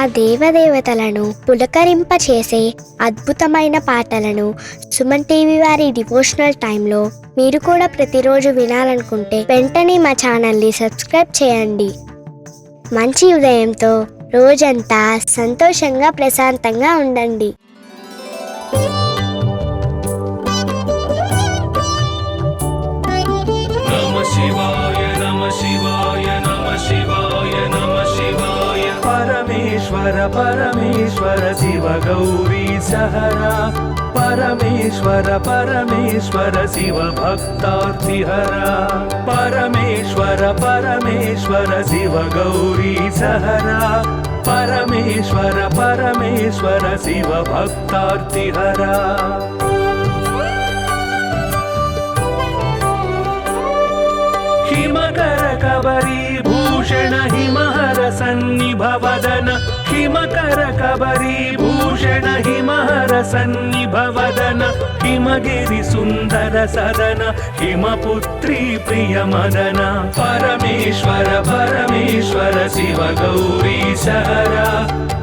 ఆ దేవదేవతలను పులకరింపచేసే అద్భుతమైన పాటలను సుమన్ టీవీ వారి డివోషనల్ టైంలో మీరు కూడా ప్రతిరోజు వినాలనుకుంటే వెంటనే మా ఛానల్ని సబ్స్క్రైబ్ చేయండి. మంచి ఉదయంతో రోజంతా సంతోషంగా ప్రశాంతంగా ఉండండి. परमेश्वर परमेश्वर शिव गौरी सहरा परमेश्वर परमेश्वर शिव भक्तार्तिहरा परमेश्वर परमेश्वर शिव गौरी सहरा परमेश्वर परमेश्वर शिव भक्तार्तिहरा हिमकर कबरी भूषण हिमहर सन्निभवदन हिमकर कबरी भूषण हिमहर सन्निभवदन हिमगिरि सुंदर सदन हिमपुत्री प्रिय मदन परमेश्वर परमेश्वर शिव गौरी सहरा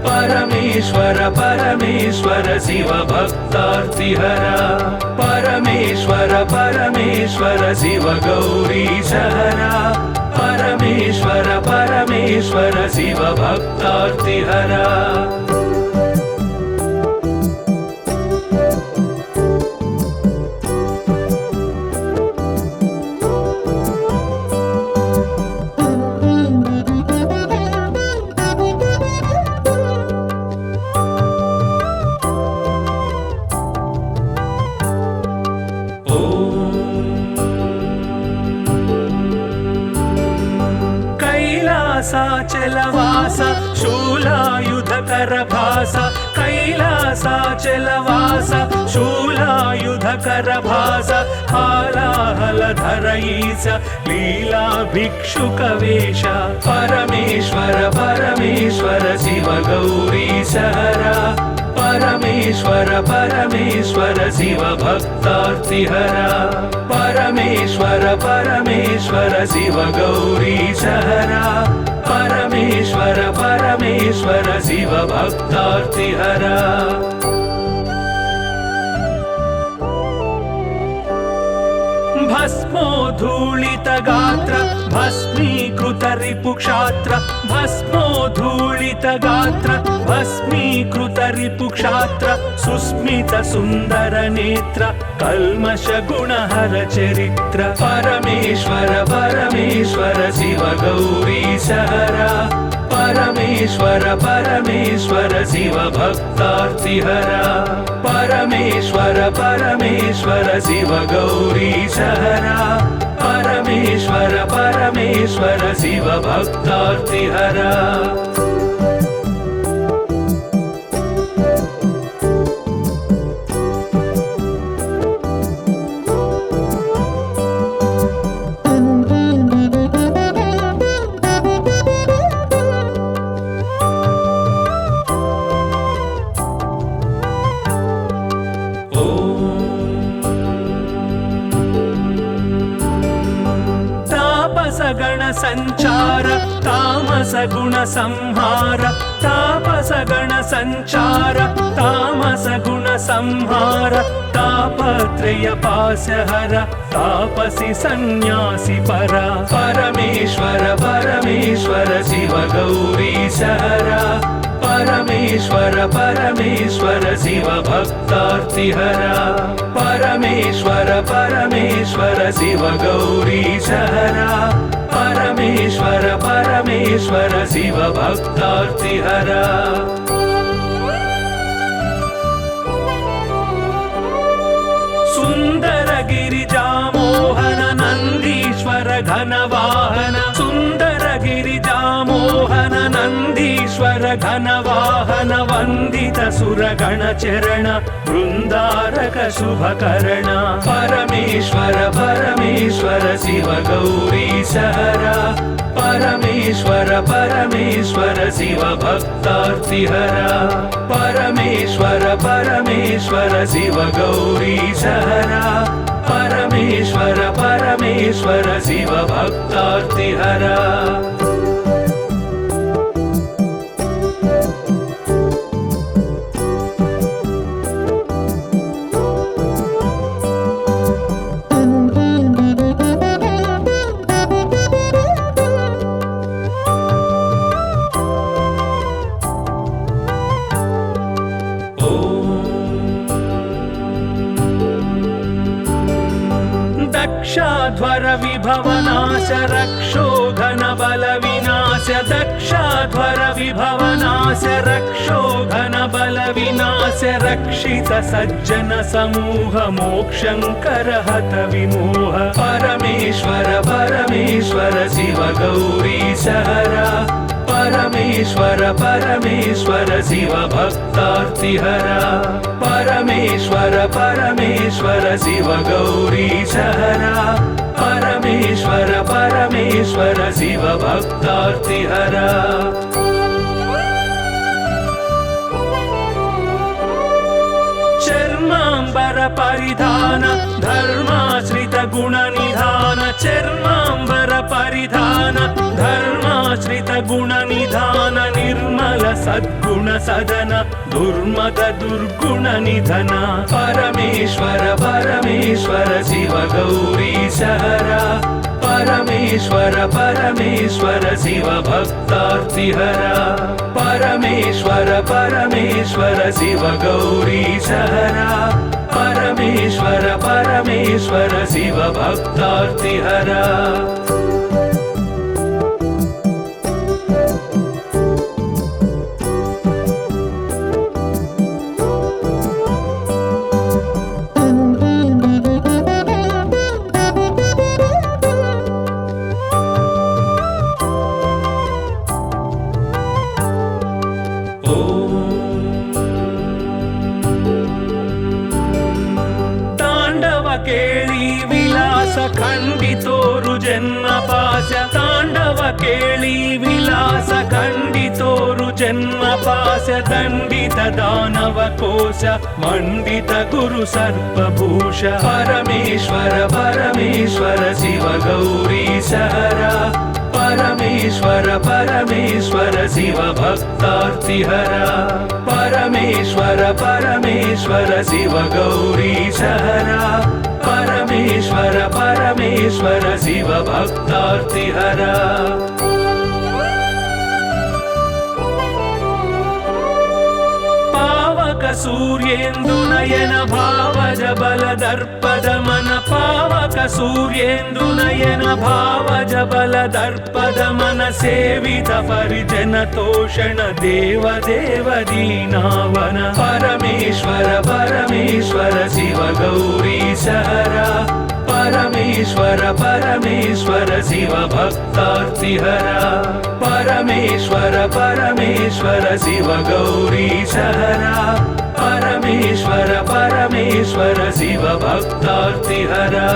परमेश्वर परमेश्वर शिव भक्तार्तिहरा परमेश्वर परमेश्वर शिव गौरी सहरा परमेश्वर परमेश्वर शिव भक्तार्तिहरा कैलासाचलवास शूलायुधकर भास कैलासाचलवास शूलायुधकर भास हालाहलधर ईश लीला भिक्षुकवेश परमेश्वर परमेश्वर शिव गौरी सहरा परमेश्वर परमेश्वर शिव भक्तार्तिहरा परमेश्वर परमेश्वर शिव गौरी सहरा परमेश्वर परमेश्वर शिव भक्तार्तिहरा भस्मोद्धूलित गात्र भस्मीकृत रिपुक्षात्र भस्मोद्धूलित गात्र भस्मीकृत रिपुक्षात्र सुस्मित सुंदर नेत्र कल्मष गुणहर चरित्र परमेश्वर परमेश्वर शिव गौरी सहरा परमेश्वर परमेश्वर शिव भक्तार्तिहरा परमेश्वर परमेश्वर शिव गौरी सहरा परमेश्वर परमेश्वर शिव भक्तार्तिहरा गण संचार तामस गुण संहार तापस गण संचार तामस गुण संहार तापत्रय पासहर तापसी सन्यासी परा परमेश्वर परमेश्वर शिव गौरी सहरा परमेश्वर परमेश्वर शिव भक्तार्तिहरा परमेश्वर परमेश्वर शिव गौरी सहरा परमेश्वर परमेश्वर शिव भक्तार्तिहरा सुंदर गिरिजा मोहन नंदीश्वर घन वाहन सुंदर गिरिजा मोहन नंदीश्वर घन वाहन वंदित सुर गण चरण वृंदारक शुभकर्ण परमेश्वर परमेश्वर शिव गौरी सहरा परमेश्वर परमेश्वर शिव भक्तार्तिहरा परमेश्वर परमेश्वर शिव गौरी सहरा परमेश्वर परमेश्वर शिव भक्तार्तिहरा दक्षाध्वर विभवनाश रक्षोघन बल विनाश दक्षाध्वर विभवनाश रक्षोघन बल विनाश रक्षित सज्जन समूह मोक्षंकर हत विमोह परमेश्वर परमेश्वर शिव गौरी सहरा परमेश्वर परमेश्वर शिव भक्तार्तिहरा परमेश्वर परमेश्वर शिव गौरी सहरा परमेश्वर परमेश्वर शिव भक्तार्तिहरा चर्मांबर परिधान धर्माश्रित गुण निधान चर्मांबर परिधान धर्माश्रित गुण निधान निर्मल सद्गुण सदन दुर्मद दुर्गुण निधन परमेश्वर परमेश्वर शिव गौरी सहरा परमेश्वर परमेश्वर शिव भक्तार्तिहरा परमेश्वर परमेश्वर शिव गौरी सहरा परमेश्वर परमेश्वर शिव भक्तार्तिहरा ಕೇಳಿ ವಿಲಾಸ ಖಂಡಿತೋರು ಜನ್ಮ ಪಾಶ ತಾಂಡವ ಕೇಳಿ ವಿಲಾಸ ಖಂಡಿತೋರು ಜನ್ಮ ಪಾಶ ದಂಡಿತ ದಾನವ ಕೋಶ ಮಂಡಿತ ಗುರು ಸರ್ಪಭೂಷ ಪರಮೇಶ್ವರ ಪರಮೇಶ್ವರ ಶಿವ ಗೌರಿ ಸಹರ परमेश्वर परमेश्वर शिव भक्तार्तिहरा परमेश्वर परमेश्वर शिव गौरी सहरा परमेश्वर परमेश्वर शिव भक्तार्तिहरा सूर्येन्दु नयन भावज बल दर्पद मन पावक सूर्येन्दु नयन भावज बल दर्पद मन सेवित परिजन तोषण देव देव दीनावन परमेश्वर परमेश्वर शिव गौरी सहरा परमेश्वर परमेश्वर शिव भक्तार्तिहरा परमेश्वर परमेश्वर शिव गौरी सहरा परमेश्वर परमेश्वर शिव भक्तार्तिहरा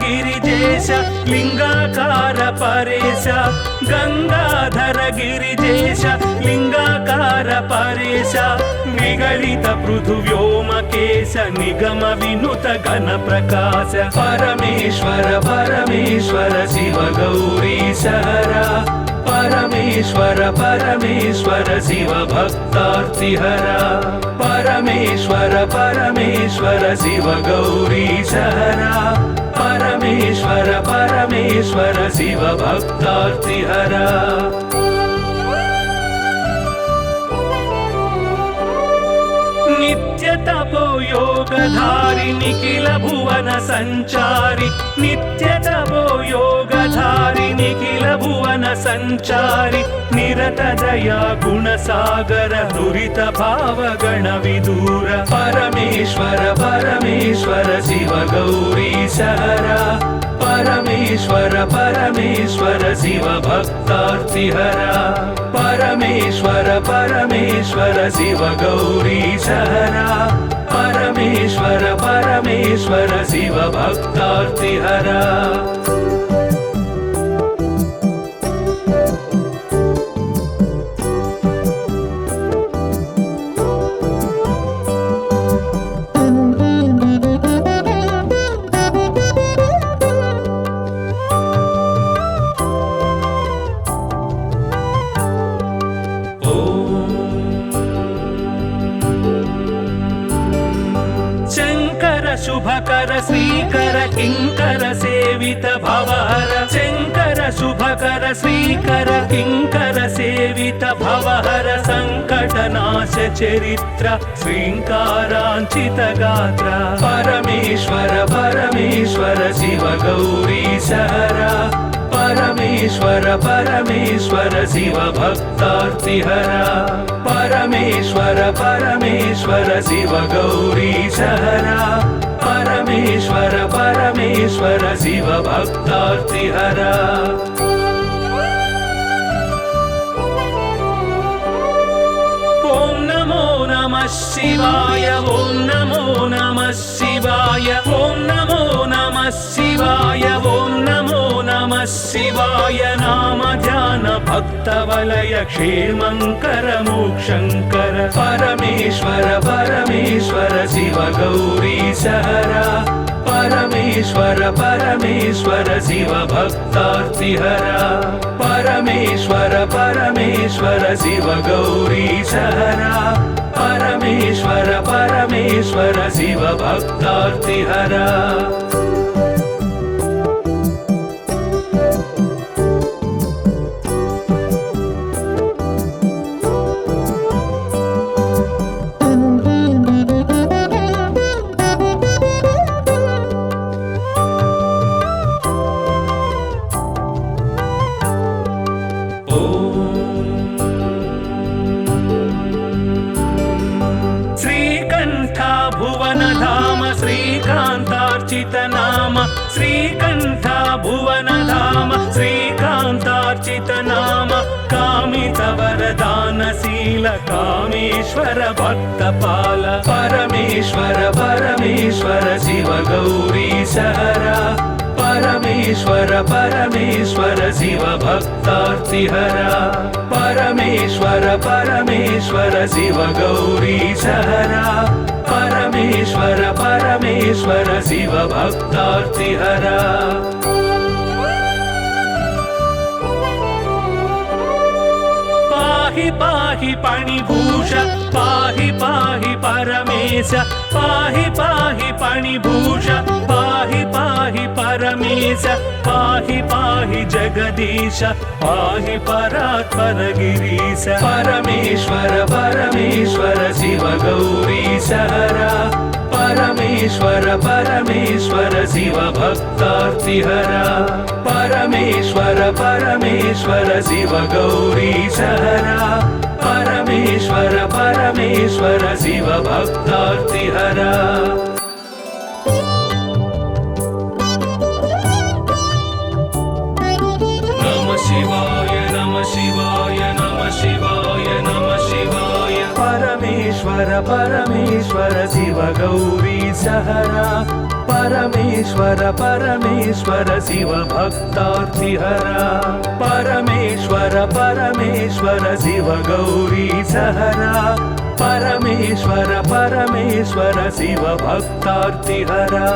गिरिजेश लिंगाकार परेश गंगाधर गिरिजेश लिंगाकार परेश निगलित पृथु व्योमकेश निगम विनुत घन प्रकाश परमेश्वर परमेश्वर शिव गौरी सहरा परमेश्वर परमेश्वर शिव भक्तार्तिहरा परमेश्वर परमेश्वर शिव गौरी सहरा परमेश्वर परमेश्वर शिव भक्तार्तिहरा नित्य तपो योगधारि निखिल भुवन संचारि नित्य तपो योगधारि निखिल भुवन संचारि निरत दया गुण सागर दुरित भाव गण विदूर परमेश्वर परमेश्वर शिव गौरी सहरा परमेश्वर परमेश्वर शिव भक्तार्तिहरा परमेश्वर परमेश्वर शिव गौरी सहरा परमेश्वर परमेश्वर शिव भक्तार्तिहरा शुभकर श्रीकर किंकर सेवित भवहर शंकर शुभकर श्रीकर किंकर सेवित भवहर संकटनाश चरित्र श्रींकारांचित गात्र परमेश्वर परमेश्वर शिव गौरी सहरा परमेश्वर परमेश्वर शिव भक्तार्तिहरा परमेश्वर परमेश्वर शिव गौरी सहरा परमेश्वर परमेश्वर शिव भक्तार्तिहरा ओम नमो नमः शिवाय ओम नमो नमः शिवाय ओम नमो नमः शिवाय ओम नमो नमः शिवाय नाम ध्यान भक्त वलय क्षेमंकर मोक्षंकर परमेश्वर परमेश्वर शिव गौरी सहरा परमेश्वर परमेश्वर शिव भक्तार्तिहरा परमेश्वर परमेश्वर शिव गौरी सहरा परमेश्वर परमेश्वर शिव भक्तार्तिहरा नाम श्रीकंठ भुवन धाम श्रीकांतार्चित नाम कामित वरदानशील कामेश्वर भक्तपाल परमेश्वर परमेश्वर शिव गौरी सहरा परमेश्वर परमेश्वर शिव भक्तार्तिहरा परमेश्वर परमेश्वर शिव गौरी सहरा परमेश्वर परमेश्वर शिव भक्तार्तिहरा पाहि पाहि पाणिभूष पाहि पाहि परमेश पाहि पाहि पाणिभूष पाहि पाहि परमेश पाहि पाहि जगदीश पाहि परात्पर गिरीश परमेश्वर परमेश्वर शिव गौरी सहरा परमेश्वर परमेश्वर शिव भक्तार्तिहरा परमेश्वर परमेश्वर शिव गौरी सहरा परमेश्वर परमेश्वर शिव भक्तार्तिहरा नमः शिवाय नमः शिवाय नमः शिवाय नमः शिवाय परमेश्वर परमेश्वर शिव गौरी सहरा परमेश्वर परमेश्वर शिव भक्तार्तिहरा परमेश्वर परमेश्वर शिव गौरी सहरा परमेश्वर परमेश्वर शिव भक्तार्तिहरा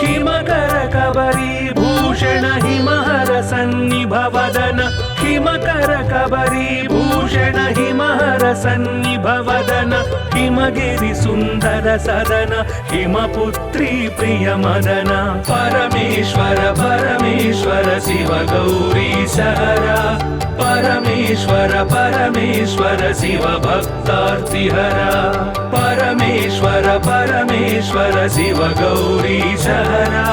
हिमकर कबरी भूषण हिमहर सन्निभवदन हिमकर कबरी भूषण हिमहर सन्निभवदन हिमगिरि सुंदर सदन हिमपुत्री प्रिय मदन परमेश्वर परमेश्वर शिव गौरी सहरा परमेश्वर परमेश्वर शिव भक्तार्तिहरा परमेश्वर परमेश्वर शिव गौरी सहरा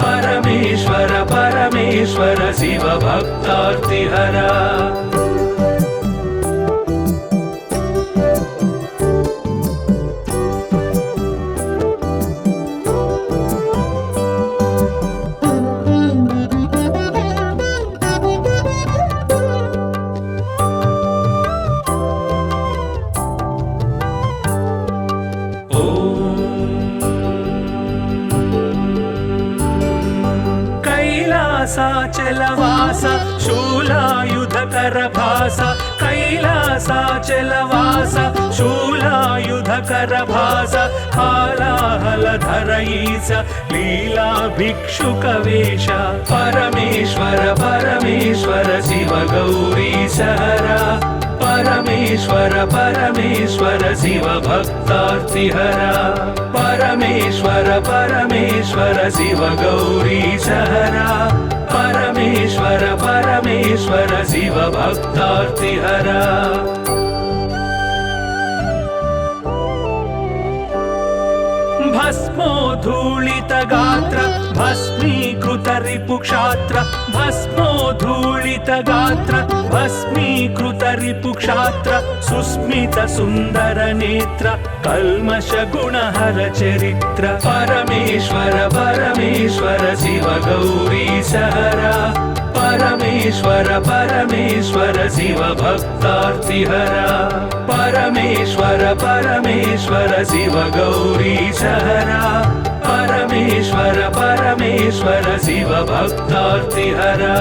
परमेश्वर परमेश्वर शिव भक्तार्तिहरा कैलासाचलवास शूलायुधकर भास कैलासाचलवास शूलायुधकर भास हालाहलधर ईश लीला भिक्षुक वेश परमेश्वर परमेश्वर शिव गौरी सहरा परमेश्वर परमेश्वर परमेश्वर शिव भक्तार्तिहरा परमेश्वर परमेश्वर शिव गौरीशहरा परमेश्वर परमेश्वर शिव भक्तार्तिहरा भस्मोद्धूलित गात्र भस्मीकृत रिपुक्षात्र भस्मोद्धूलित गात्र भस्मीकृत रिपुक्षात्र सुस्मित सुन्दर नेत्र कल्मष गुणहर चरित्र परमेश्वर परमेश्वर शिव गौरीशहरा परमेश्वर परमेश्वर शिव भक्तार्तिहरा परमेश्वर परमेश्वर शिव गौरीशहरा परमेश्वर परमेश्वर शिव भक्तार्तिहरा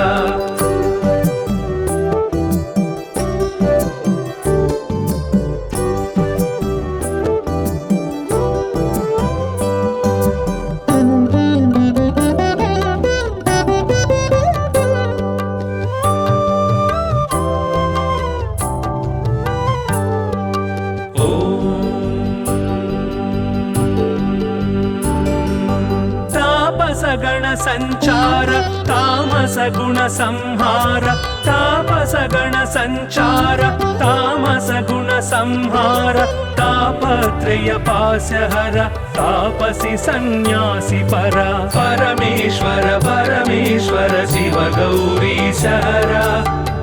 गण संचार तामस गुण संहार तापस गण संचार तामस गुण संहार तापत्रय पास्यहर तापसी सन्यासी परा परमेश्वर परमेश्वर शिव गौरीशहरा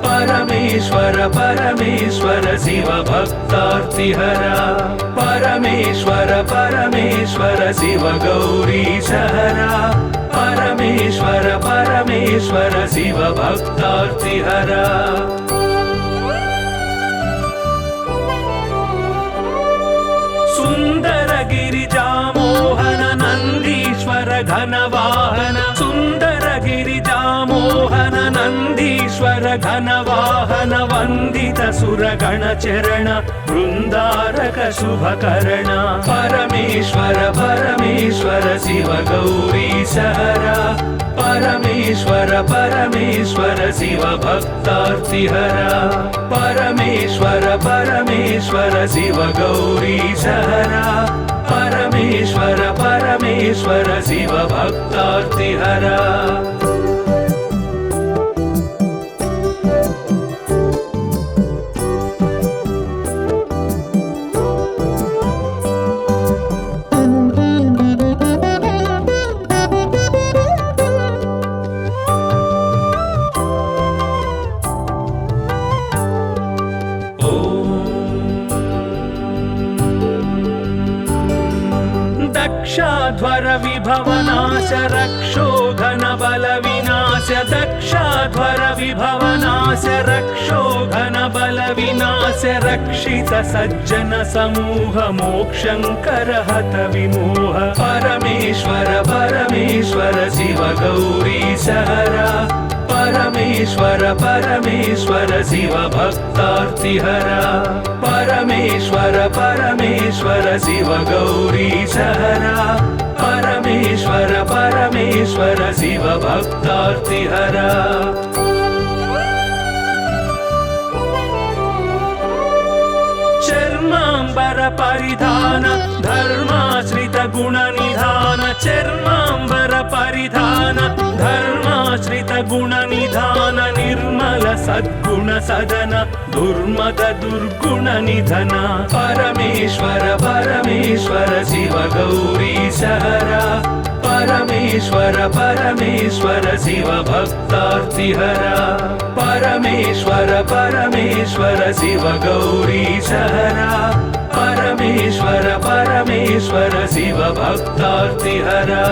परमेश्वर परमेश्वर शिव भक्तार्तिहरा परमेश्वर परमेश्वर शिव गौरीशहरा परमेश्वर परमेश्वर शिव भक्तार्तिहरा सुंदर गिरिजा मोहन नंदीश्वर घनवाहन सुंदर गिरिजा मोहन नंदीश्वर घनवाहन वंदित सुरगण चरण वृंदारक शुभकर्ण परमेश्वर परमेश्वर शिव गौरीशहरा परमेश्वर परमेश्वर शिव भक्तार्तिहरा परमेश्वर परमेश्वर शिव गौरीशहरा परमेश्वर परमेश्वर शिव भक्तार्तिहरा दक्षाध्वर विभवनाश रक्षोघन बल विनाश दक्षाध्वर विभवनाश रक्षोघन बल विनाश रक्षित सज्जन समूह मोक्षंकर हत विमोह परमेश्वर परमेश्वर शिव गौरीशहरा परमेश्वर परमेश्वर शिव भक्तार्तिहरा परमेश्वर परमेश्वर शिव गौरीशहरा परमेश्वर परमेश्वर शिव भक्तार्तिहरा चर्मांबर परिधान धर्माश्रित गुण निधान चर्मांबर परिधान धर्माश्रित गुण निधान निर्मल सद्गुण सदन दुर्मद दुर्गुण निधन परमेश्वर परमेश्वर शिव गौरीशहरा परमेश्वर परमेश्वर शिव भक्तार्तिहरा परमेश्वर परमेश्वर शिव गौरीशहरा परमेश्वर परमेश्वर शिव भक्तार्तिहरा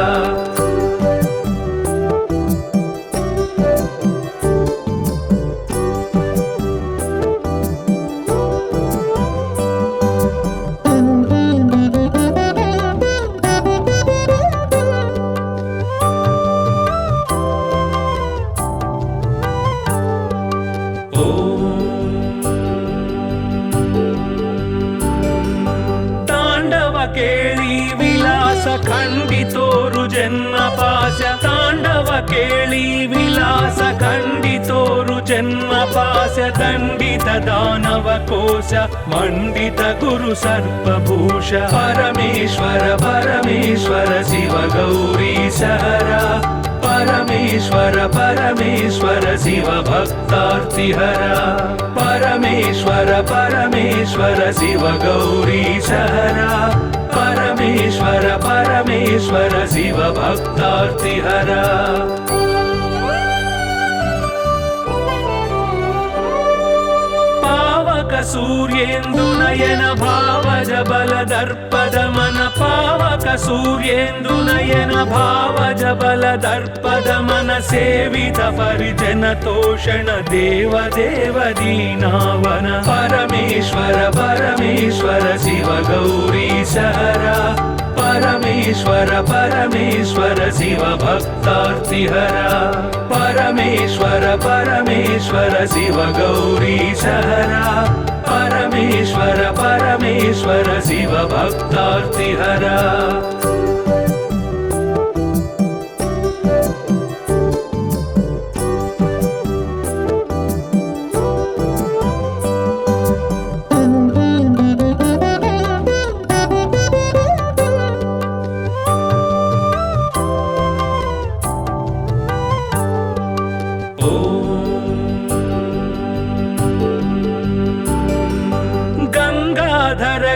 ಕೇಳಿ ವಿಲಾಸ ಖಂಡಿತೋರು ಜನ್ಮ ಪಾಶ ತಾಂಡವ ಕೇಳಿ ವಿಲಾಸ ಖಂಡಿತೋರು ಜನ್ಮ జన్మ పాశ దండిత దానవ కోశ మండిత గురు సర్పభూష పరమేశ్వర పరమేశ్వర శివ గౌరీశ హర పరమేశ్వర పరమేశ్వర శివ భక్తార్తిహర పరమేశ్వర పరమేశ్వర శివ గౌరీశ హర పరమేశ్వర పరమేశ్వర శివ భక్తార్తిహర పావక సూర్యేందు నయన భావజ బల దర్పదమన పావక సూర్యేందు నయన భావజ బల దర్పదమన సేవిత పరిజన తోషణ దేవ దేవ దీనావన పరమేశ్వర పరమేశ్వర శివ గౌరీశ హర పరమేశ్వర పరమేశ్వర శివ భక్తార్తిహర పరమేశ్వర పరమేశ్వర శివ గౌరీశ హర పరమేశ్వర పరమేశ్వర శివ భక్తార్తిహర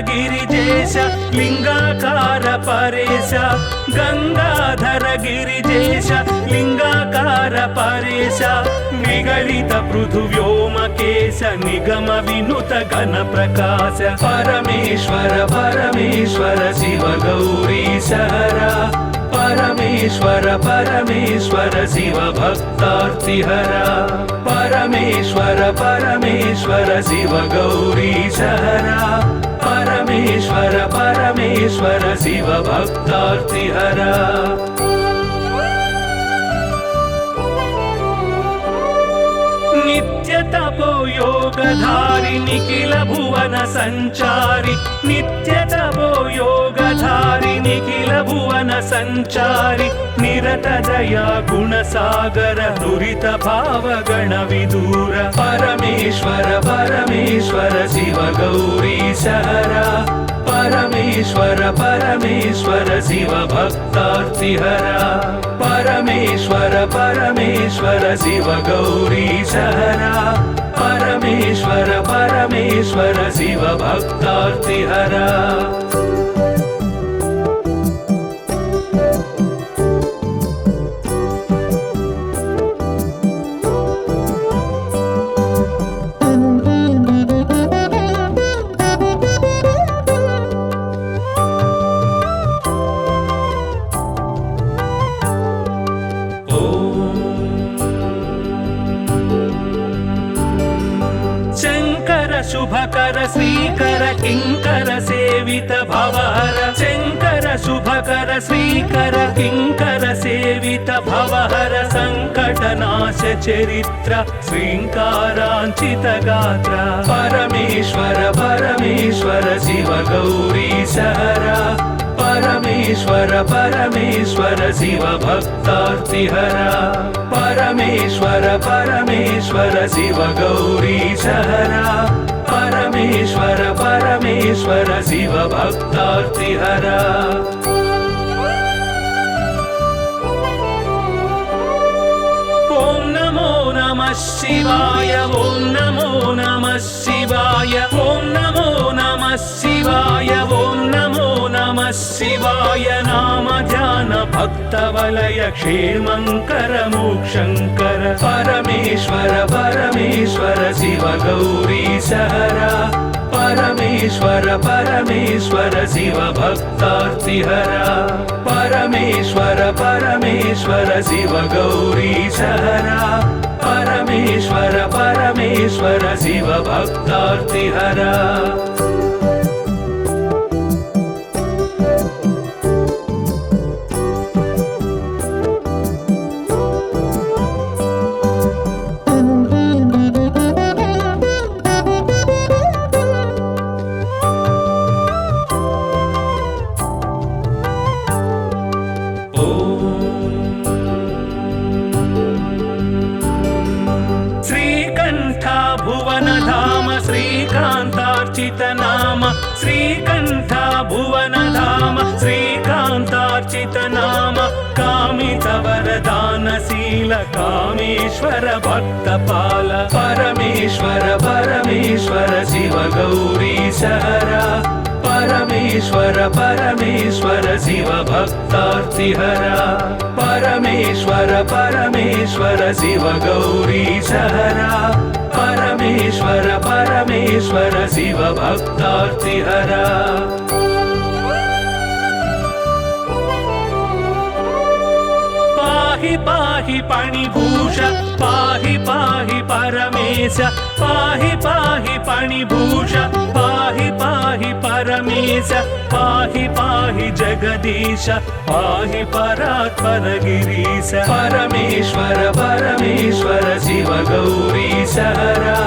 గిరిజేశ లింగాకార పరేశ గంగాధర గిరిజేశ లింగాకార పరేశ నిగళిత పృథువ్యోమకేశ నిగమ వినుత ఘన ప్రకాశ పరమేశ్వర పరమేశ్వర శివ గౌరీశ హర పరమేశ్వర పరమేశ్వర శివ భక్తార్తిహర పరమేశ్వర పరమేశ్వర శివ గౌరీశ హర పరమేశ్వర పరమేశ్వర శివ భక్తార్తిహర నిత్య తపో యోగధారి నిఖిల భువన సంచారి నిత్య తపో యోగధారి నిఖిల భువన సంచారి నిరత దయా గుణ సాగర దురిత భావగణ విదూర పరమేశ్వర పరమేశ్వర శివ గౌరీశ హర పరమేశ్వర పరమేశ్వర శివ భక్తార్తిహర పరమేశ్వర పరమేశ్వర శివ గౌరీశ హర పరమేశ్వర పరమేశ్వర శివ భక్తార్తిహర శుభకర శ్రీకర కింకర సేవిత భవహర శంకర శుభకర శ్రీకర కింకర సేవిత భవహర సంకటనాశ చరిత్ర శ్రీంకారాంచిత గాత్ర పరమేశ్వర పరమేశ్వర శివ గౌరీశ హర పరమేశ్వర పరమేశ్వర శివ భక్తార్తిహర పరమేశ్వర పరమేశ్వర శివ గౌరీశ హర పరమేశ్వర పరమేశ్వర శివ భక్తార్తిహర ఓం నమో నమః శివాయ ఓం నమో నమః శివాయ ఓం నమో నమః శివాయ ఓం నమో నమః శివాయ నామ ధ్యాన భక్త వలయ క్షేమంకర మోక్షంకర పరమేశ్వర పరమేశ్వర శివ గౌరీశ హర పరమేశ్వర పరమేశ్వర శివ భక్తార్తిహర పరమేశ్వర పరమేశ్వర శివ గౌరీశ హర పరమేశ్వర పరమేశ్వర శివ భక్తార్తిహర శ్రీకర श्रीकण्ठ भुवनधाम श्रीकान्तार्चितनाम श्रीकण्ठ भुवनधाम श्रीकान्तार्चितनाम कामितवरदानशील कामेश्वर भक्तपाल परमेश्वर परमेश्वर शिव गौरीशहरा परमेश्वर परमेश्वर शिव भक्तार्तिहरा परमेश्वर परमेश्वर शिव गौरीशहरा परमेश्वर परमेश्वर शिव भक्तार्तिहरा पाहि पाहि पाणिभूष पाहि पाहि परमेश पाहि पाहि पाणिभूष पाहि पाहि परमेश पाहि पाहि जगदीश पाहि परात्पर गिरीश परमेश्वर परमेश्वर शिव गौरीशहरा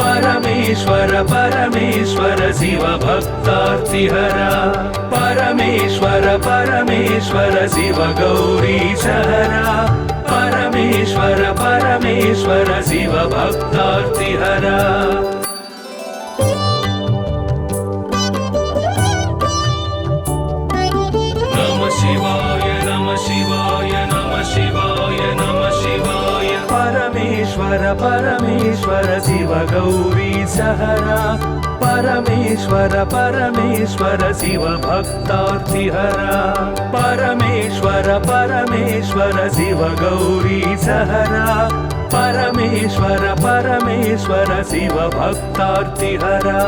परमेश्वर परमेश्वर शिव भक्तार्तिहरा परमेश्वर परमेश्वर शिव गौरीशहरा परमेश्वर परमेश्वर शिव भक्तार्तिहरा नमः शिवाय नमः शिवाय नमः शिवाय नमः शिवाय परमेश्वर परमेश्वर शिव गौरीशहरा परमेश्वर परमेश्वर शिव भक्तार्तिहरा परमेश्वर परमेश्वर शिव गौरीशहरा परमेश्वर परमेश्वर शिव भक्तार्तिहरा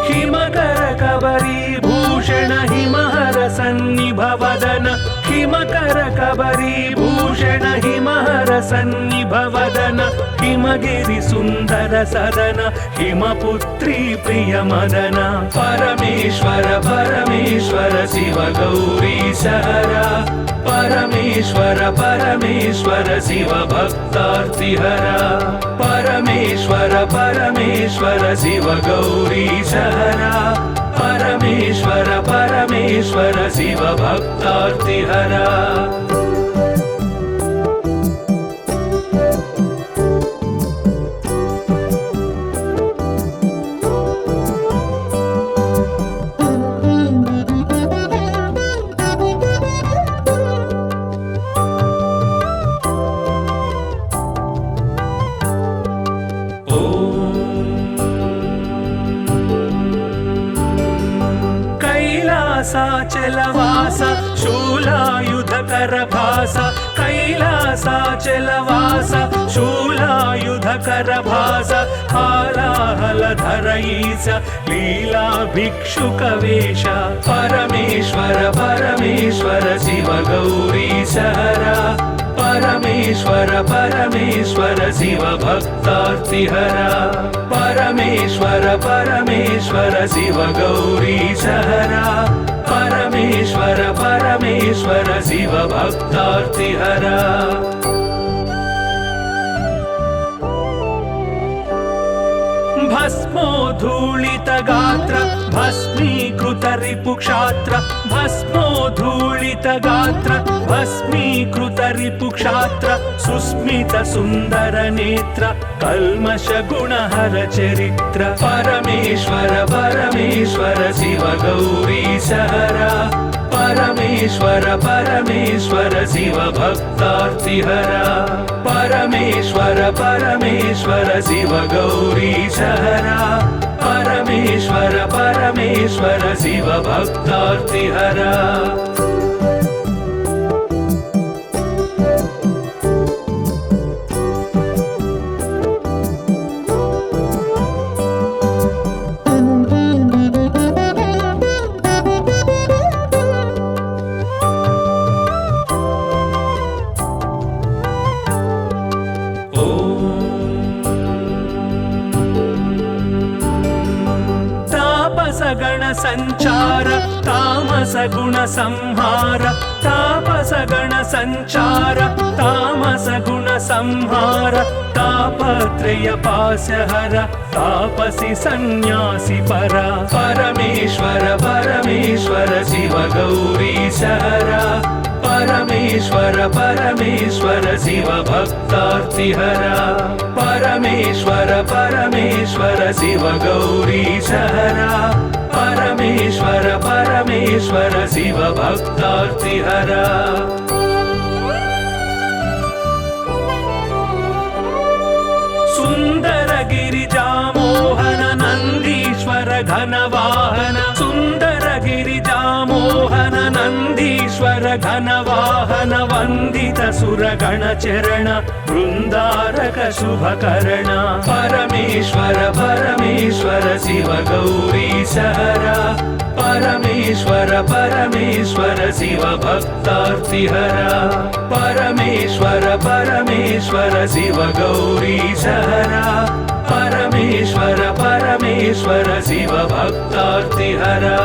हिमकर कबरी भूषण हिमहर सन्निभवदन हिमकर कबरी भूषण हिमहर सन्निभवदन हिमगिरि सुन्दर सदन हिमपुत्री प्रिय मदन परमेश्वर परमेश्वर शिव गौरीशहरा परमेश्वर परमेश्वर शिव भक्तार्तिहरा परमेश्वर परमेश्वर शिव गौरीशहरा परमेश्वर परमेश्वर शिव भक्तार्तिहरा कैलासाचलवास शूलायुधकर भास कैलासाचलवास शूलायुधकर भास हालाहलधर ईश लीला भिक्षुकवेश परमेश्वर परमेश्वर शिव गौरीशहरा परमेश्वर परमेश्वर शिव भक्तार्तिहरा परमेश्वर परमेश्वर शिव गौरीशहरा परमेश्वर परमेश्वर शिव भक्तार्तिहरा भस्मोद्धूलित गात्र भस्मीकृत रिपुक्षात्र भस्मोद्धूलित गात्र भस्मीकृत रिपुक्षात्र सुस्मित सुन्दर नेत्र कल्मष गुणहर चरित्र परमेश्वर परमेश्वर शिव गौरीशहरा परमेश्वर परमेश्वर शिव भक्तार्तिहरा परमेश्वर परमेश्वर शिव गौरीशहरा परमेश्वर परमेश्वर शिव भक्तार्तिहरा गण संचार तामस गुण संहार तापस गण संचार तामस गुण संहार तापत्रय पास्यहर तापसी सन्यासी परा परमेश्वर परमेश्वर शिव गौरीशहरा परमेश्वर परमेश्वर शिव भक्तार्तिहरा परमेश्वर परमेश्वर शिव गौरीशहरा परमेश्वर परमेश्वर शिव भक्तार्तिहरा सुंदर गिरिजामोहन नंदीश्वर घनवाहन सुंदर गिरिजामोहन नंदीश्वर घनवाहन वंदित सुरगण चरण वृंदारक शुभकरण परमेश्वर परमेश्वर शिव गौरीशहरा परमेश्वर परमेश्वर शिव भक्तार्तिहरा परमेश्वर परमेश्वर शिव गौरीशहरा परमेश्वर परमेश्वर शिव भक्तार्तिहरा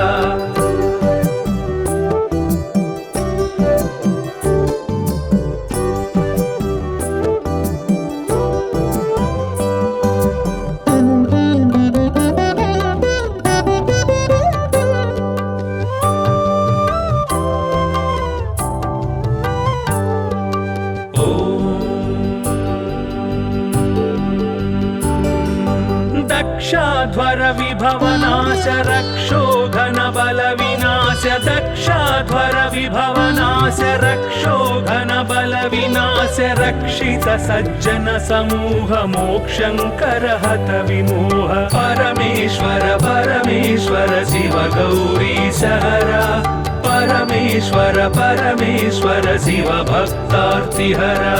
दक्षाध्वर विभवनाश रक्षो घन बल विनाश दक्षाध्वर विभवनाश रक्षो घन बल विनाश रक्षित सज्जन समूह मोक्षंकर हत विमोह परमेश्वर परमेश्वर शिव गौरीशहरा परमेश्वर परमेश्वर शिव भक्तार्तिहरा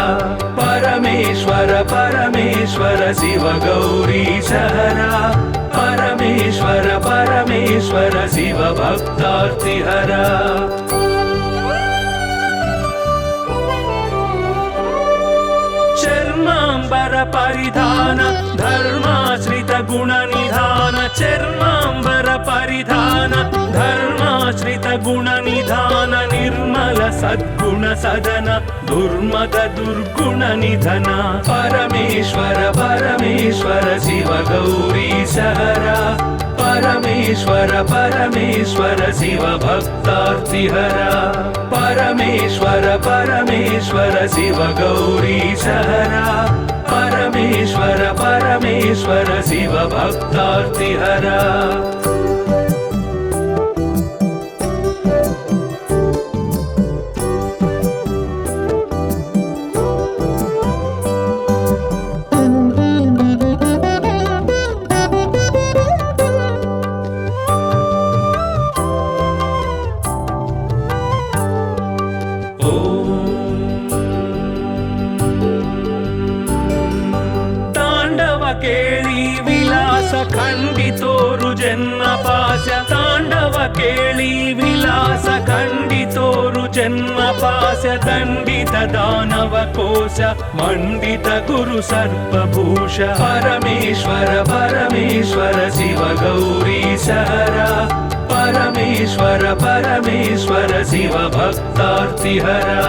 परमेश्वर परमेश्वर शिव गौरीशहरा परमेश्वर परमेश्वर शिव भक्तार्तिहरा चर्मांबर परिधान धर्माश्रित गुण निधान चर्मांबर परिधान धर्माश्रित गुण निधान निर्मल सद्गुण सदन दुर्मद दुर्गुण निधन परमेश्वर परमेश्वर शिव गौरीशहरा परमेश्वर परमेश्वर शिव भक्तार्तिहरा परमेश्वर परमेश्वर शिव गौरीशहरा परमेश्वर परमेश्वर शिव भक्तार्तिहरा केळी विलास खंडितोरु जन्म पास्य तांडव केळी विलास खंडितोरु जन्म पास्य दंडित दानव कोश मंडित गुरु सर्पभूष परमेश्वर परमेश्वर शिव गौरीशहरा परमेश्वर परमेश्वर शिव भक्तार्तिहरा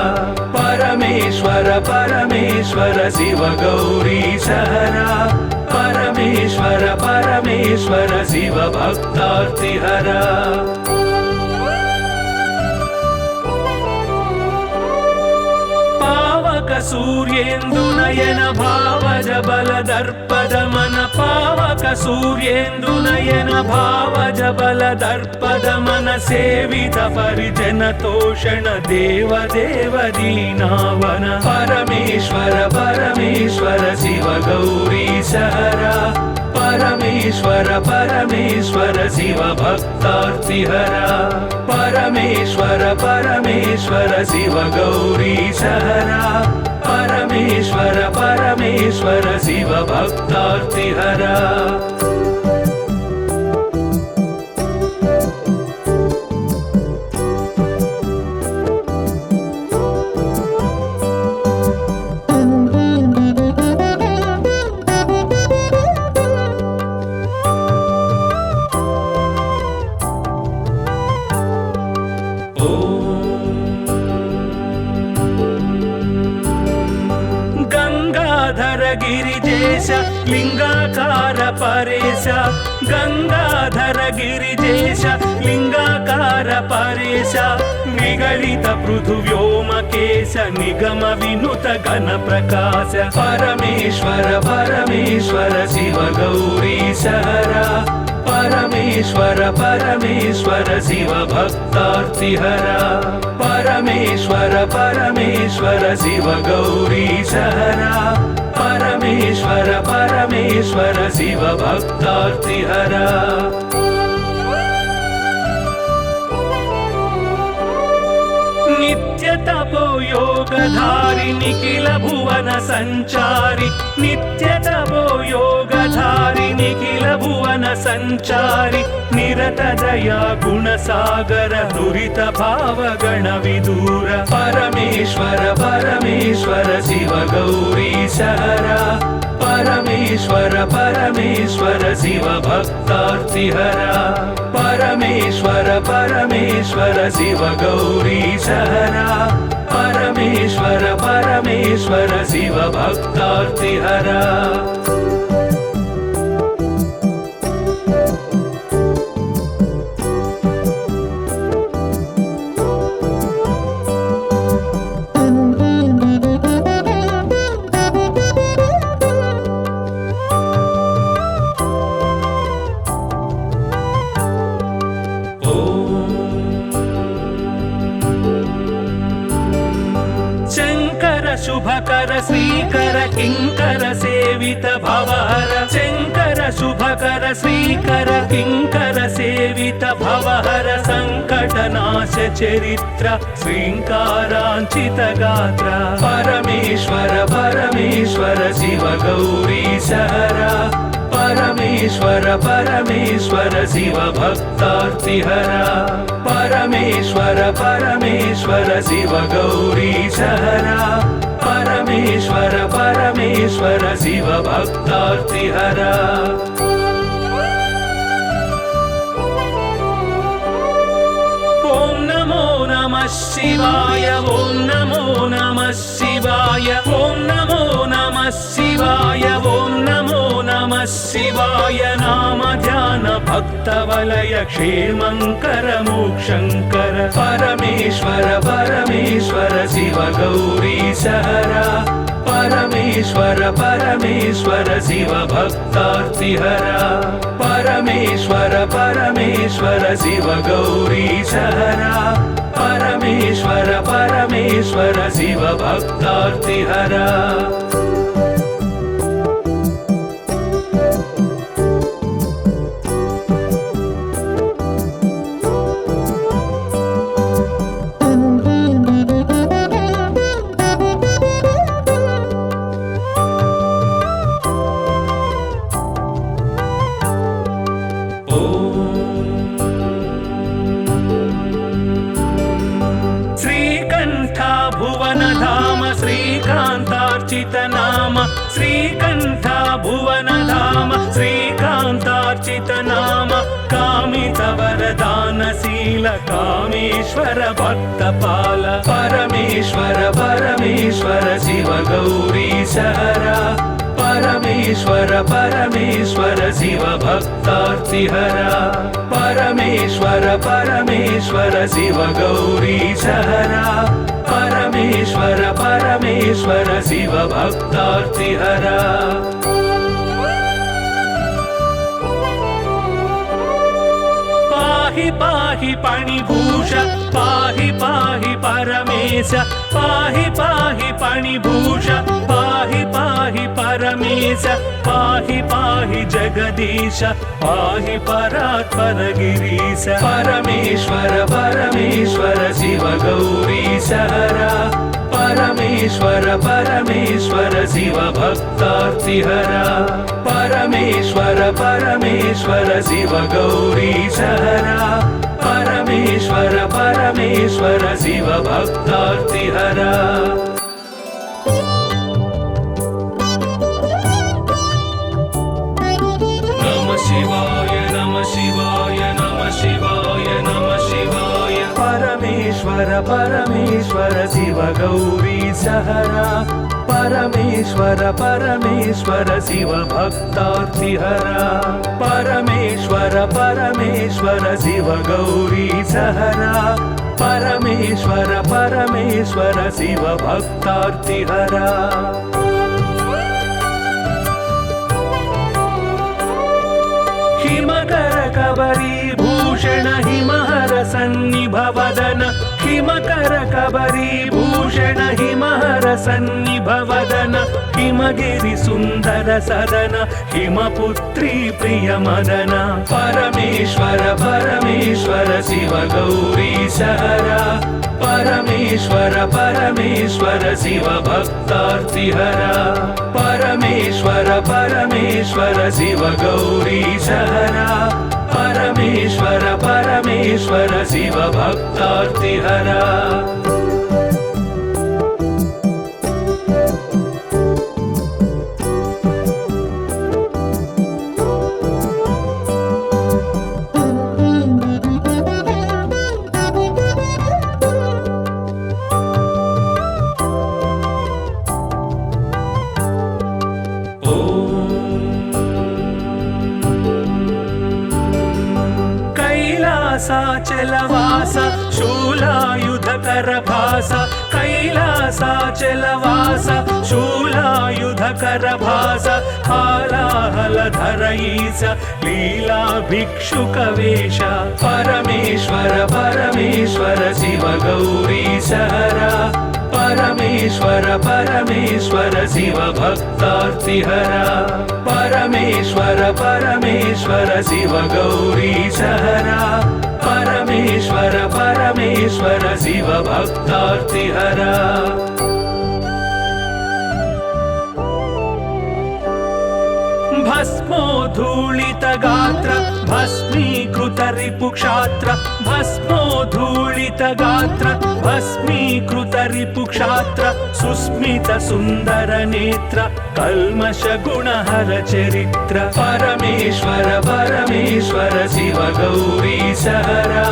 परमेश्वर परमेश्वर शिव गौरीशहरा परमेश्वर परमेश्वर शिव भक्तार्तिहरा सूर्येन्दुनयन भावज बल दर्पद मन पावक सूर्येन्दुनयन भावज बल दर्पद मन सेवित परिजन तोषण देव देव दीनावन परमेश्वर परमेश्वर शिव गौरीशहरा परमेश्वर परमेश्वर शिव भक्तार्तिहरा परमेश्वर परमेश्वर शिव गौरीशहरा परमेश्वर परमेश्वर शिव भक्तार्तिहरा गंगाधर गिरिजेश लिंगाकार परेश गंगाधर गिरिजेश लिंगाकार परेश निगलित पृथुव्योमकेश निगम विनुत घन प्रकाश परमेश्वर परमेश्वर शिव गौरीश हरा परमेश्वर परमेश्वर शिव भक्तार्तिहरा परमेश्वर परमेश्वर शिव गौरीश हरा परमेश्वर परमेश्वर शिव भक्तार्तिहरा नित्य तपो योगधारि निखिल भुवन संचारि नित्य तपो योगधारि निखिल भुवन संचारि निरत दया गुण सागर नुरित भाव गण विदूर परमेश्वर परमेश्वर शिव गौरीश हरा परमेश्वर परमेश्वर शिव भक्तार्तिहरा परमेश्वर परमेश्वर शिव गौरीश हरा परमेश्वर परमेश्वर शिव भक्तार्तिहरा शुभकर श्रीकर किंकर सेवित भवहर शंकर शुभकर श्रीकर किंकर सेवित भवहर संकटनाश चरित्र श्रींकारांचित गात्र परमेश्वर परमेश्वर शिव गौरीश हरा परमेश्वर परमेश्वर शिव भक्तार्तिहरा परमेश्वर परमेश्वर शिव गौरीश हरा परमेश्वर परमेश्वर शिव भक्तार्तिहरा ओम नमो नमः शिवाय ओम नमो नमः शिवाय ओम नमो नमः शिवाय ओम नमो नमः शिवाय नाम ध्यान भक्त वलय क्षेमंकर मोक्षंकर परमेश्वर परमेश्वर शिव गौरीश हरा परमेश्वर परमेश्वर शिव भक्तार्तिहरा परमेश्वर परमेश्वर शिव गौरीश हरा परमेश्वर परमेश्वर शिव भक्तार्तिहरा श्रीकांतार्चित नाम श्रीकंठ भुवन धाम श्रीकांतार्चित नाम कामित वरदानशील कामेश्वर भक्तपाल परमेश्वर परमेश्वर शिव गौरीश हरा परमेश्वर परमेश्वर शिव भक्तार्तिहरा परमेश्वर परमेश्वर शिव गौरीश हरा परमेश्वर परमेश्वर शिव भक्तार्तिहरा पाहि पाहि पाणिभूष पाहि पाहि परमेश पाहि पाहि पाणिभूष पाहि पाहि परमेश पाहि पाहि जगदीश पाहि परात्पर गिरीश परमेश्वर परमेश्वर शिव गौरीश हरा परमेश्वर परमेश्वर शिव भक्तार्तिहरा परमेश्वर परमेश्वर शिव गौरीश हरा परमेश्वर परमेश्वर शिव भक्तार्तिहरा नमः शिवाय नमः शिवाय नमः शिवाय नमः शिवाय परमेश्वर परमेश्वर शिव गौरीश हरा परमेश्वर परमेश्वर शिव भक्तार्तिहरा परमेश्वर परमेश्वर शिव गौरी सहरा परमेश्वर परमेश्वर शिव भक्तार्तिहरा हिमकर कबरी भूषण हिमहर सन्निभवदन हिमकर कबरी भूषण हिमहर सन्निभवदन हिमगिरि सुन्दर सदन हिमपुत्री प्रिय मदन परमेश्वर परमेश्वर शिव गौरी सहरा परमेश्वर परमेश्वर शिव भक्तार्तिहरा परमेश्वर परमेश्वर शिव गौरी सहरा परमेश्वर परमेश्वर शिव भक्तार्तिहरा कैलासाचलवास शूलायुधकर भास कैलासाचलवास शूलायुधकर भास हालाहलधर ईश लीला भिक्षुकवेश परमेश्वर परमेश्वर शिव गौरी सहरा परमेश्वर परमेश्वर शिव भक्तार्तिहरा परमेश्वर परमेश्वर शिव गौरी सहरा परमेश्वर परमेश्वर शिव भक्तार्तिहरा भस्मोद्धूलित गात्र भस्मीकृत रिपुक्षात्र भस्मोद्धूलित गात्र भस्मीकृत रिपुक्षात्र सुस्मित सुन्दर नेत्र कल्मष गुणहर चरित्र परमेश्वर परमेश्वर शिव गौरी सहरा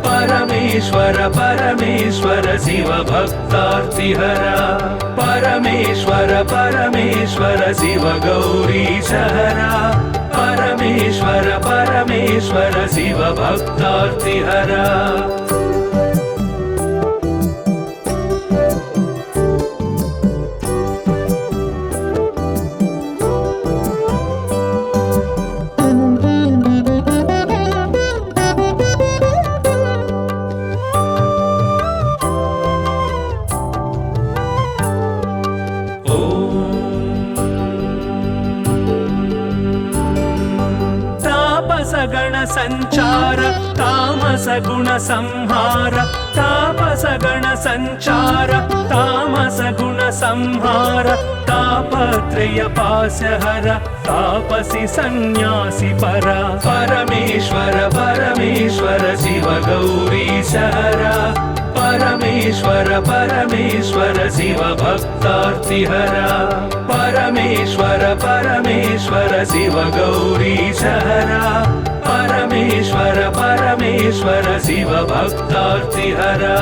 परमेश्वर परमेश्वर शिव भक्तार्तिहरा परमेश्वर परमेश्वर शिव गौरी सहरा परमेश्वर परमेश्वर शिव भक्तार्तिहरा गण संचार तामस गुण संहार तापस गण संचार तामस गुण संहार तापत्रय पास्यहर तापसी सन्यासी परा परमेश्वर परमेश्वर शिव गौरी सहरा परमेश्वर परमेश्वर शिव भक्तार्तिहरा परमेश्वर परमेश्वर शिव गौरी सहरा परमेश्वर परमेश्वर शिव भक्तार्तिहरा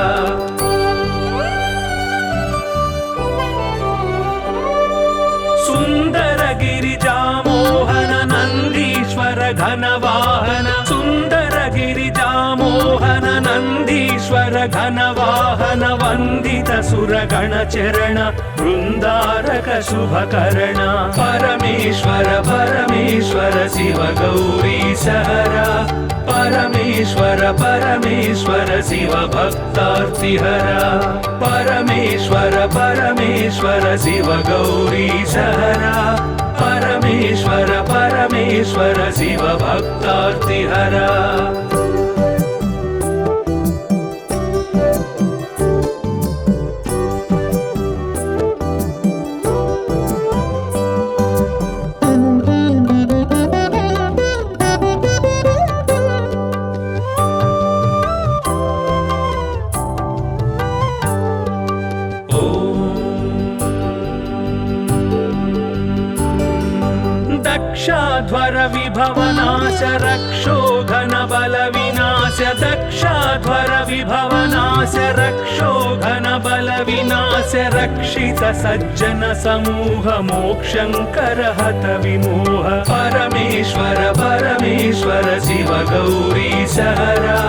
सुंदर गिरिजा मोहन नंदीश्वर घनवाहन सुंदर गिरिजा मोहन नंदीश्वर घनवाहन वंदित सुरगण चरण वृंदारक शुभकर्ण परमेश्वर परमेश्वर शिव गौरी सहरा परमेश्वर परमेश्वर शिव भक्तार्तिहरा परमेश्वर परमेश्वर शिव गौरी सहरा परमेश्वर परमेश्वर शिव भक्तार्तिहरा दक्षाध्वर विभवनाश रक्षो घन बल विनाश दक्षाध्वर विभवनाश रक्षो घन बल विनाश रक्षित सज्जन समूह मोक्षंकर हत विमोह परमेश्वर परमेश्वर शिव गौरी सहरा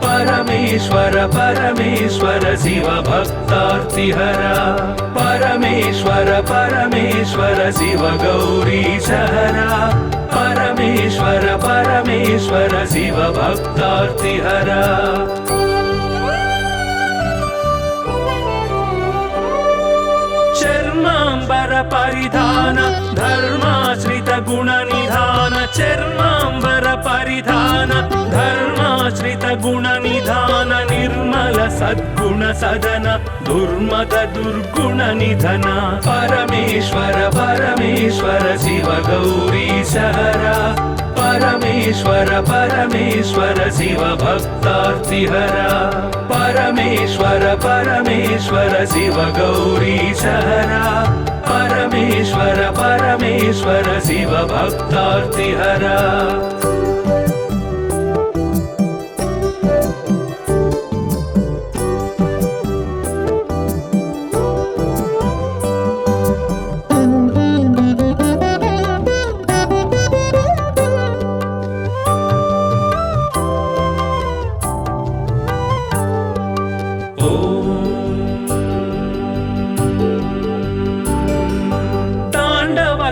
परमेश्वर परमेश्वर शिव भक्तार्तिहरा परमेश्वर परमेश्वर शिव गौरी सहरा परमेश्वर परमेश्वर शिव भक्तार्तिहरा चर्मांबर परिधान धर्माश्रित गुण निधान चर्मांबर परिधान धर्माश्रित गुण निधान निर्मल सद्गुण सदन दुर्मद दुर्गुण निधन परमेश्वर परमेश्वर शिव गौरी सहरा परमेश्वर परमेश्वर शिव भक्तार्तिहरा परमेश्वर परमेश्वर शिव गौरी सहरा परमेश्वर परमेश्वर शिव भक्तार्तिहरा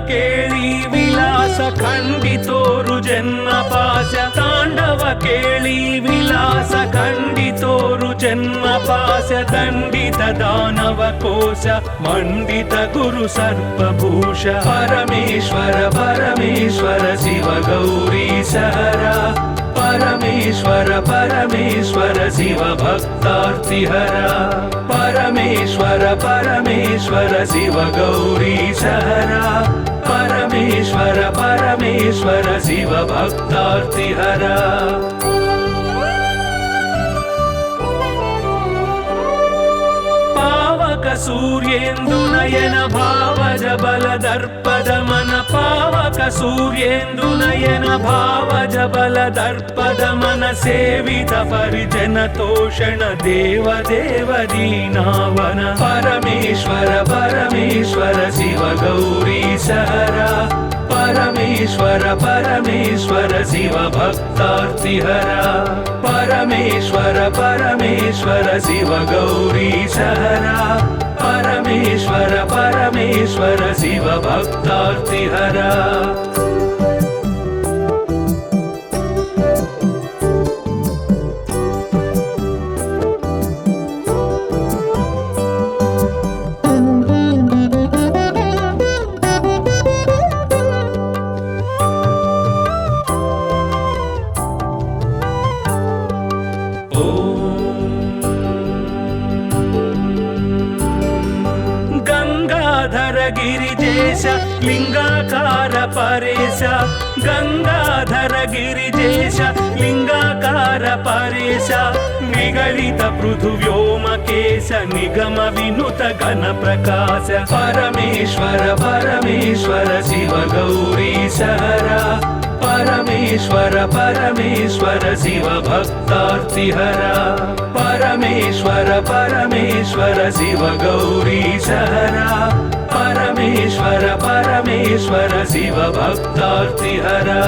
केळी विलास खंडितोरु जन्म पाश तांडव केळी विलास खंडितोरु जन्म पाश दंडित दानव कोश मंडित गुरु सर्पभूष परमेश्वर परमेश्वर शिव गौरी सहरा परमेश्वर परमेश्वर शिव भक्तार्तिहरा परमेश्वर परमेश्वर शिव गौरी सहरा परमेश्वर परमेश्वर शिव भक्तार्तिहरा सूर्येन्दु नयन भावज बल दर्पद मन पावक सूर्येन्दु नयन भावज बल दर्पद मन सेवित परिजन तोषण देव देव दीनावन परमेश्वर परमेश्वर शिव गौरी सहरा परमेश्वर परमेश्वर शिव भक्तार्तिहरा परमेश्वर परमेश्वर शिव गौरी सहरा परमेश्वर परमेश्वर शिव भक्तार्तिहरा गिरिजेश लिंगाकार परेश गंगाधर गिरिजेश लिंगाकार परेश निगलित पृथुव्योमकेश निगम विनुत घन प्रकाश परमेश्वर परमेश्वर शिव गौरी सहरा परमेश्वर परमेश्वर शिव भक्तार्तिहरा परमेश्वर परमेश्वर शिव गौरी सहरा परमेश्वर परमेश्वर शिव भक्तार्तिहरा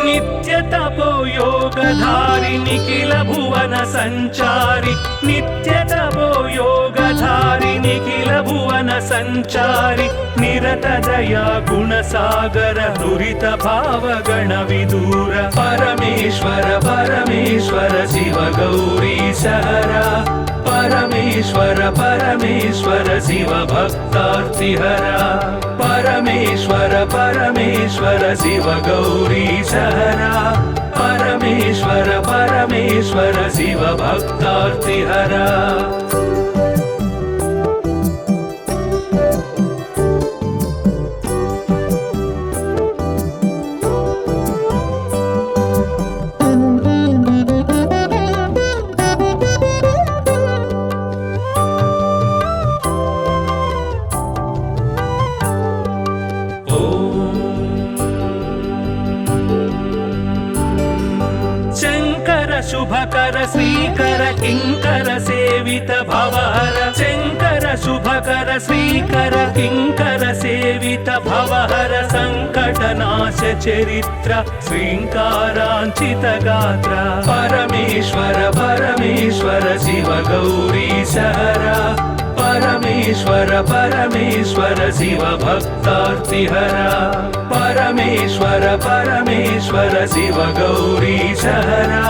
नित्य तपो योगधारि निखिल भुवन संचारि नित्य तपो योगधारि निखिल भुवन संचारि निरत दया गुण सागर दुरित भाव गण विदूर परमेश्वर परमेश्वर शिव गौरी सहरा परमेश्वर परमेश्वर शिव भक्तार्तिहरा परमेश्वर परमेश्वर शिव गौरी सहरा परमेश्वर परमेश्वर शिव भक्तार्तिहरा श्रीकर किङ्कर सेवित भवहर सङ्कटनाश चरित्र श्रीङ्काराञ्चित गात्र परमेश्वर परमेश्वर शिव गौरी सहरा परमेश्वर परमेश्वर शिव भक्तार्तिहरा परमेश्वर परमेश्वर शिव गौरी सहरा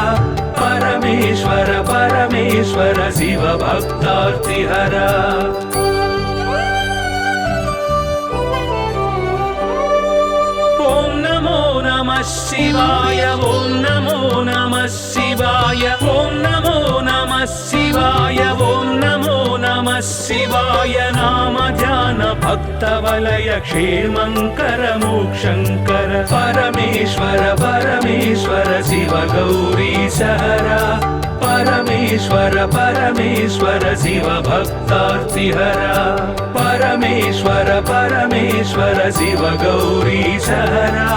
परमेश्वर परमेश्वर शिव भक्तार्तिहरा ॐ नमो नमः शिवाय ॐ नमो नमः शिवाय ॐ नमो नमः शिवाय ॐ नमो नमः शिवाय नाम ध्यान भक्तवलय क्षेमङ्कर मोक्षङ्कर परमेश्वर परमेश्वर शिव गौरी सहरा परमेश्वर परमेश्वर शिव भक्तार्तिहरा परमेश्वर परमेश्वर शिव गौरी सहरा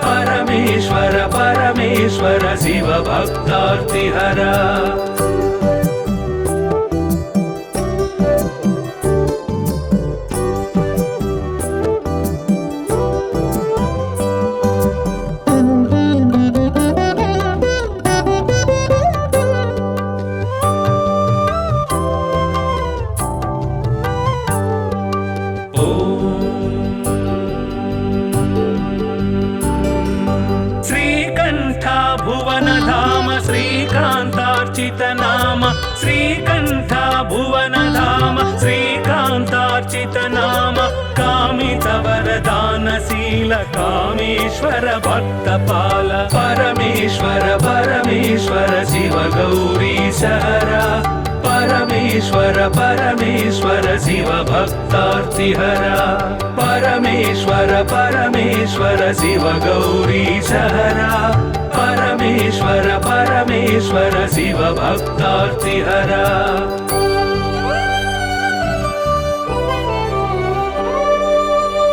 परमेश्वर परमेश्वर शिव भक्तार्तिहरा श्रीकान्तार्चित नाम श्रीकण्ठ भुवन धाम श्रीकान्तार्चित नाम कामित वरदानशील कामेश्वर भक्तपाल परमेश्वर परमेश्वर शिव गौरी सहरा परमेश्वर परमेश्वर शिव भक्तार्तिहरा परमेश्वर परमेश्वर शिव गौरी सहरा परमेश्वर परमेश्वर शिव भक्तार्तिहरा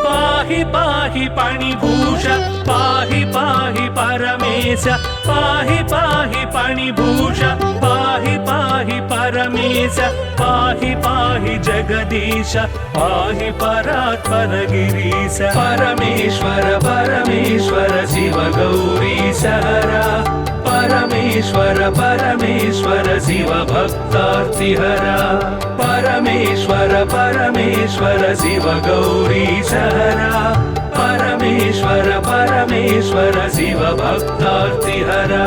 पाहि पाहि पणिभूष पाहि पाहि परमेश पाहि पाहि पणिभूष पाहि पाहि परमेश पाहि पाहि जगदीश पाहि परात्पर गिरीश परमेश्वर परमेश्वर शिव गौरी सहरा परमेश्वर परमेश्वर शिव भक्तार्तिहरा परमेश्वर परमेश्वर शिव गौरी सहरा परमेश्वर परमेश्वर शिव भक्तार्तिहरा